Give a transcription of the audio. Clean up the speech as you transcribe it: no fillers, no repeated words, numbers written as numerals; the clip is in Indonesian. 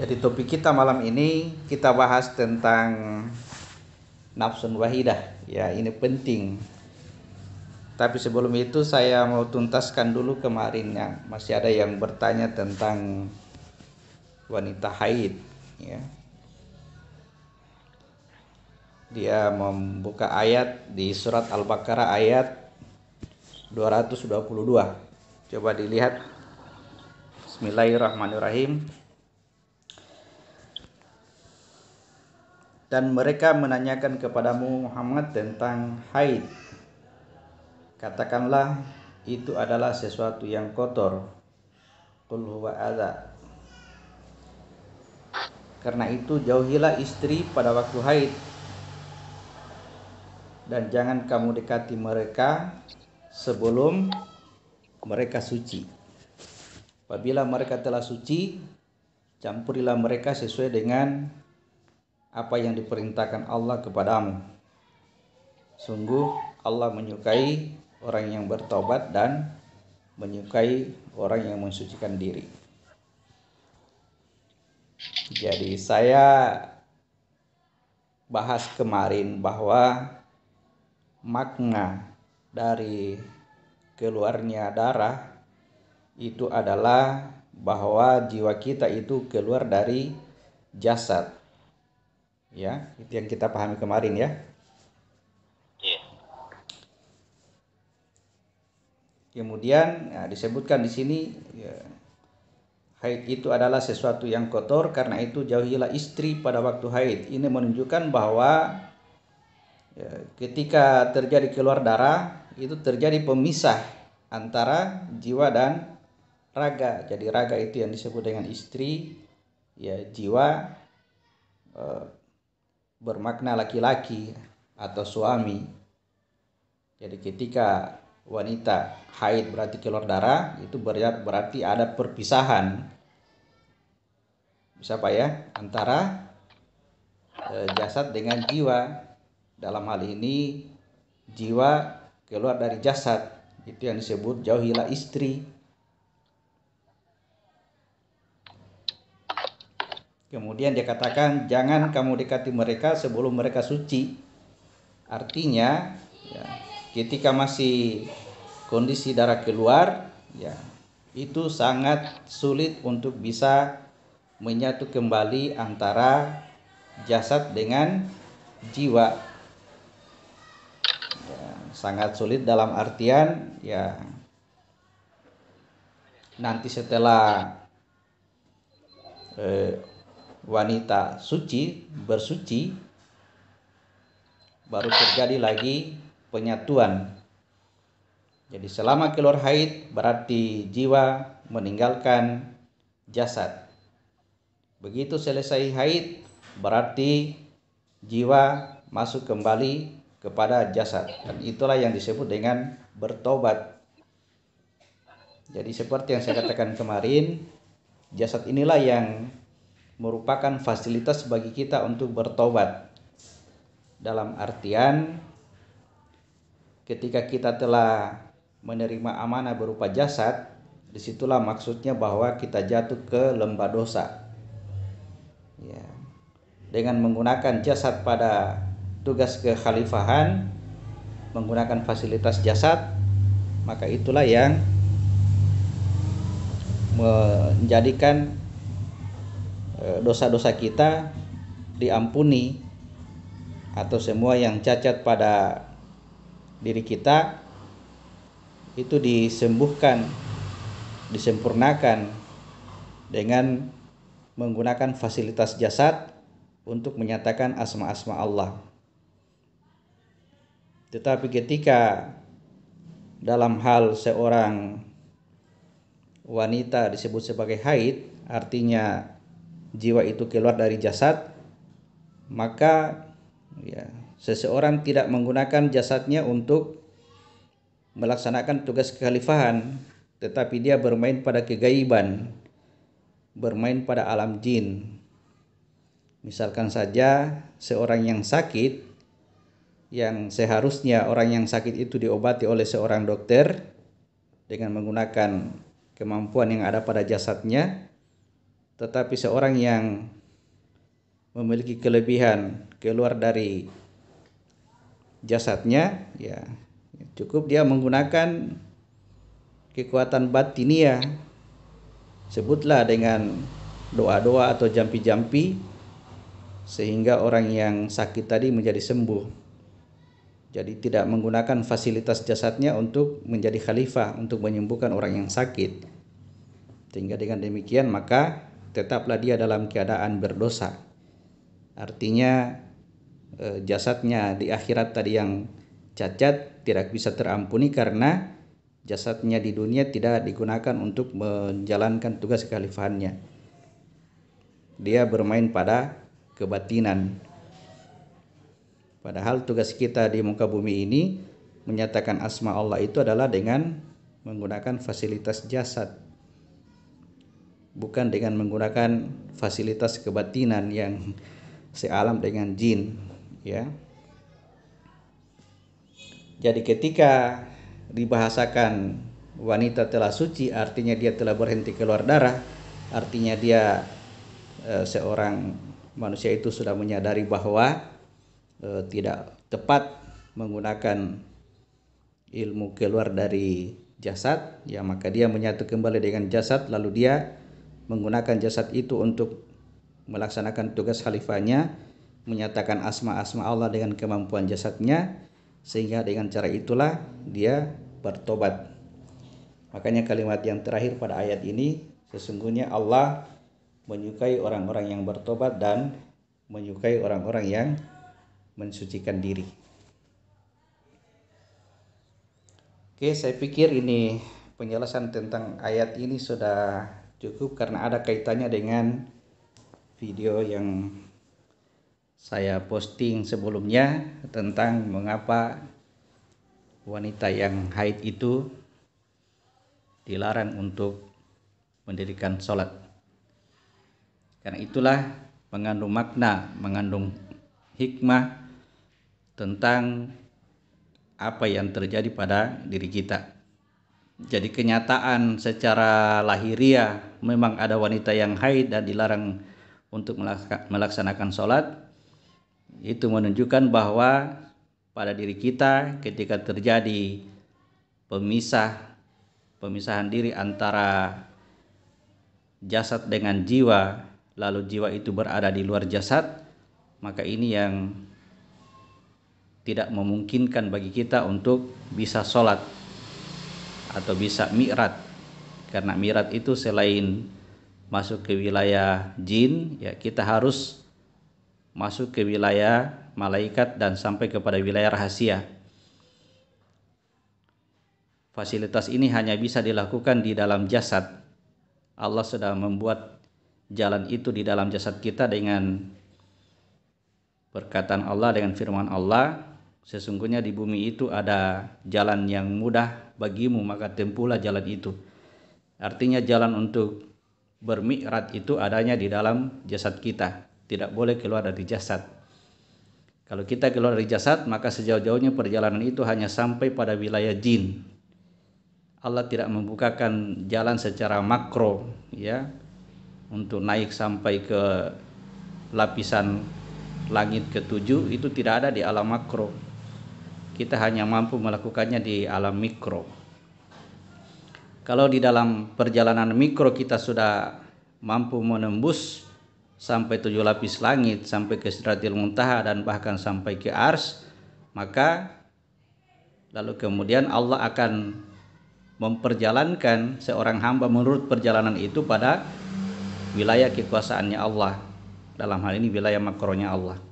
Jadi topik kita malam ini kita bahas tentang nafsun wahidah. Ya, ini penting. Tapi sebelum itu saya mau tuntaskan dulu kemarinnya. Masih ada yang bertanya tentang wanita haid, ya. Dia membuka ayat di surat Al-Baqarah ayat 222. Coba dilihat. Bismillahirrahmanirrahim. Dan mereka menanyakan kepadamu Muhammad tentang haid. Katakanlah itu adalah sesuatu yang kotor. Qul huwa adza. Karena itu jauhilah istri pada waktu haid. Dan jangan kamu dekati mereka sebelum mereka suci. Apabila mereka telah suci, campurilah mereka sesuai dengan apa yang diperintahkan Allah kepadamu. Sungguh Allah menyukai orang yang bertobat dan menyukai orang yang mensucikan diri. Jadi saya bahas kemarin bahwa makna dari keluarnya darah itu adalah bahwa jiwa kita itu keluar dari jasad. Ya, itu yang kita pahami kemarin ya. Kemudian disebutkan di sini ya, haid itu adalah sesuatu yang kotor, karena itu jauhilah istri pada waktu haid. Ini menunjukkan bahwa ya, ketika terjadi keluar darah itu terjadi pemisah antara jiwa dan raga. Jadi raga itu yang disebut dengan istri, ya jiwa bermakna laki-laki atau suami. Jadi ketika wanita haid berarti keluar darah, itu berarti ada perpisahan. Bisa apa ya? Antara jasad dengan jiwa. Dalam hal ini jiwa keluar dari jasad. Itu yang disebut jauhilah istri. Kemudian dia katakan jangan kamu dekati mereka sebelum mereka suci. Artinya ya, ketika masih kondisi darah keluar, ya itu sangat sulit untuk bisa menyatu kembali antara jasad dengan jiwa. Ya, sangat sulit dalam artian ya nanti setelah wanita suci bersuci baru terjadi lagi penyatuan. Jadi selama keluar haid berarti jiwa meninggalkan jasad. Begitu selesai haid berarti jiwa masuk kembali kepada jasad. Dan itulah yang disebut dengan bertobat. Jadi seperti yang saya katakan kemarin, jasad inilah yang merupakan fasilitas bagi kita untuk bertobat. Dalam artian ketika kita telah menerima amanah berupa jasad, disitulah maksudnya bahwa kita jatuh ke lembah dosa. Ya. Dengan menggunakan jasad pada tugas kekhalifahan, menggunakan fasilitas jasad, maka itulah yang menjadikan dosa-dosa kita diampuni, atau semua yang cacat pada diri kita itu disembuhkan, disempurnakan dengan menggunakan fasilitas jasad untuk menyatakan asma-asma Allah. Tetapi ketika dalam hal seorang wanita disebut sebagai haid, artinya jiwa itu keluar dari jasad, maka ya, seseorang tidak menggunakan jasadnya untuk melaksanakan tugas kekhalifahan, tetapi dia bermain pada kegaiban, bermain pada alam jin. Misalkan saja seorang yang sakit, yang seharusnya orang yang sakit itu diobati oleh seorang dokter dengan menggunakan kemampuan yang ada pada jasadnya, Tetapi seorang yang memiliki kelebihan keluar dari jasadnya, ya cukup dia menggunakan kekuatan batiniah, sebutlah dengan doa-doa atau jampi-jampi, sehingga orang yang sakit tadi menjadi sembuh. Jadi tidak menggunakan fasilitas jasadnya untuk menjadi khalifah, untuk menyembuhkan orang yang sakit. Sehingga dengan demikian maka tetaplah dia dalam keadaan berdosa. Artinya jasadnya di akhirat tadi yang cacat tidak bisa terampuni karena jasadnya di dunia tidak digunakan untuk menjalankan tugas kekhalifahannya. Dia bermain pada kebatinan. Padahal tugas kita di muka bumi ini menyatakan asma Allah itu adalah dengan menggunakan fasilitas jasad, bukan dengan menggunakan fasilitas kebatinan yang sealam dengan jin, ya. Jadi ketika dibahasakan wanita telah suci, artinya dia telah berhenti keluar darah, artinya dia seorang manusia itu sudah menyadari bahwa tidak tepat menggunakan ilmu keluar dari jasad, ya maka dia menyatu kembali dengan jasad, lalu dia menggunakan jasad itu untuk melaksanakan tugas khalifahnya, menyatakan asma-asma Allah dengan kemampuan jasadnya, sehingga dengan cara itulah dia bertobat. Makanya kalimat yang terakhir pada ayat ini, sesungguhnya Allah menyukai orang-orang yang bertobat dan menyukai orang-orang yang mensucikan diri. Oke, saya pikir ini penjelasan tentang ayat ini sudah cukup karena ada kaitannya dengan video yang saya posting sebelumnya tentang mengapa wanita yang haid itu dilarang untuk mendirikan sholat. Karena itulah mengandung makna, mengandung hikmah tentang apa yang terjadi pada diri kita. Jadi kenyataan secara lahiriah memang ada wanita yang haid dan dilarang untuk melaksanakan sholat. Itu menunjukkan bahwa pada diri kita ketika terjadi pemisahan diri antara jasad dengan jiwa, lalu jiwa itu berada di luar jasad, maka ini yang tidak memungkinkan bagi kita untuk bisa sholat atau bisa mi'raj. Karena mi'raj itu selain masuk ke wilayah jin, ya kita harus masuk ke wilayah malaikat dan sampai kepada wilayah rahasia. Fasilitas ini hanya bisa dilakukan di dalam jasad. Allah sudah membuat jalan itu di dalam jasad kita dengan perkataan Allah, dengan firman Allah, sesungguhnya di bumi itu ada jalan yang mudah bagimu, maka tempuhlah jalan itu. Artinya jalan untuk bermi'raj itu adanya di dalam jasad kita. Tidak boleh keluar dari jasad. Kalau kita keluar dari jasad, maka sejauh-jauhnya perjalanan itu hanya sampai pada wilayah jin. Allah tidak membukakan jalan secara makro, ya, untuk naik sampai ke lapisan langit ketujuh, itu tidak ada di alam makro. Kita hanya mampu melakukannya di alam mikro. Kalau di dalam perjalanan mikro kita sudah mampu menembus sampai 7 lapis langit, sampai ke Sidratil Muntaha dan bahkan sampai ke Ars, maka lalu kemudian Allah akan memperjalankan seorang hamba menurut perjalanan itu pada wilayah kekuasaannya Allah, dalam hal ini wilayah makronya Allah.